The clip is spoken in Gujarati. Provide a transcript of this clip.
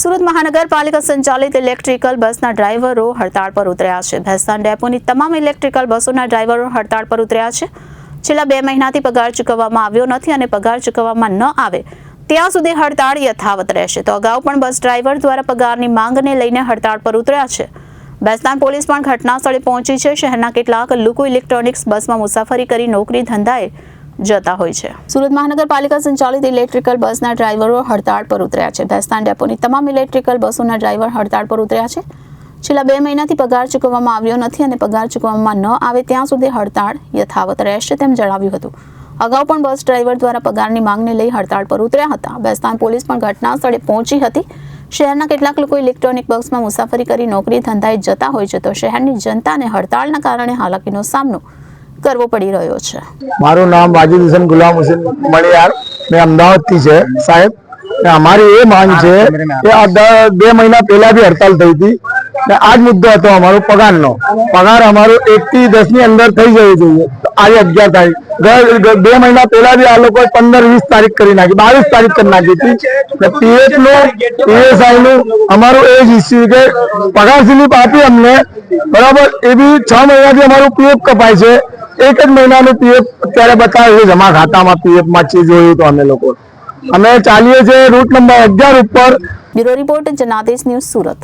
સુરત મહાનગરપાલિકા સંચાલિત ઇલેક્ટ્રિકલ બસના ડ્રાઈવરો હડતાળ પર ઉતર્યા છે। ભેસ્તાન ડેપોની તમામ ઇલેક્ટ્રિકલ બસોના ડ્રાઈવરો હડતાળ પર ઉતર્યા છે। છેલ્લા 2 મહિનાથી પગાર ચૂકવવામાં આવ્યો નથી અને પગાર ચૂકવવામાં ન આવે ત્યાં સુધી હડતાળ યથાવત રહેશે। તો અગાઉ પણ બસ ડ્રાઈવર દ્વારા પગારની માંગને લઈને હડતાળ પર ઉતર્યા છે। ભેસ્તાન પોલીસ પણ ઘટના સ્થળે પહોંચી છે। શહેરના કેટલાક લોકો ઇલેક્ટ્રોનિક્સ બસમાં મુસાફરી કરી નોકરી ધંધાએ જતા હોય છે। સુરત મહાનગરપાલિકા સંચાલિત ઇલેક્ટ્રિકલ બસના ડ્રાઈવરો હડતાળ પર ઉતર્યા છે। ભેસ્તાન ડેપોની તમામ ઇલેક્ટ્રિકલ બસોના ડ્રાઈવર હડતાળ પર ઉતર્યા છે। છેલ્લા 2 મહિનાથી પગાર ચૂકવવામાં આવ્યો નથી અને પગાર ચૂકવવામાં ન આવે ત્યાં સુધી હડતાળ યથાવત રહેશે તેમ જણાવ્યું હતું। અગાઉ પણ બસ ડ્રાઈવર દ્વારા પગારની માંગને લઈ હડતાળ પર ઉતર્યા હતા। ભેસ્તાન પોલીસ પણ ઘટના સ્થળે પહોંચી હતી। શહેરના કેટલાક લોકો ઇલેક્ટ્રોનિક બસમાં મુસાફરી કરી નોકરી ધંધાએ જતા હોય છે, તો શહેરની જનતાને હડતાળના કારણે હાલાકીનો સામનો કરવો પડી રહ્યો છે। મારું નામ વાजिद हुसैन गुलाम हुसैन मणियार, मैं अमदावाद थी है साहेब। हमारी ये मांग है कि 2 महीना पहला भी हड़ताल थी थी ने आज मुद्दो હતો અમારો પગારનો। પગાર અમારો 1 થી 10 ની અંદર થઈ જવો જોઈએ। તો આજે 11 તારીખ 2 મહિના પહેલા भी આ લોકો 15-20 તારીખ કરી નાખી, 22 તારીખ કરી નાખી હતી। પીએફ નો પીએસઆઈ નું અમારું એ જ ઇસ્યુ કે પગાર સ્લીપ આપી અમને બરાબર, એ भी 6 મહિનાથી અમારું પીએફ કપાય છે। 1 જ મહિનાનું પીએફ અત્યારે બતાવે છે જમા ખાતામાં, પીએફ માં ચીજ જોયું તો અમે ચાલીએ છીએ રૂટ નંબર 11 ઉપર। Bureau report Janadesh news Surat.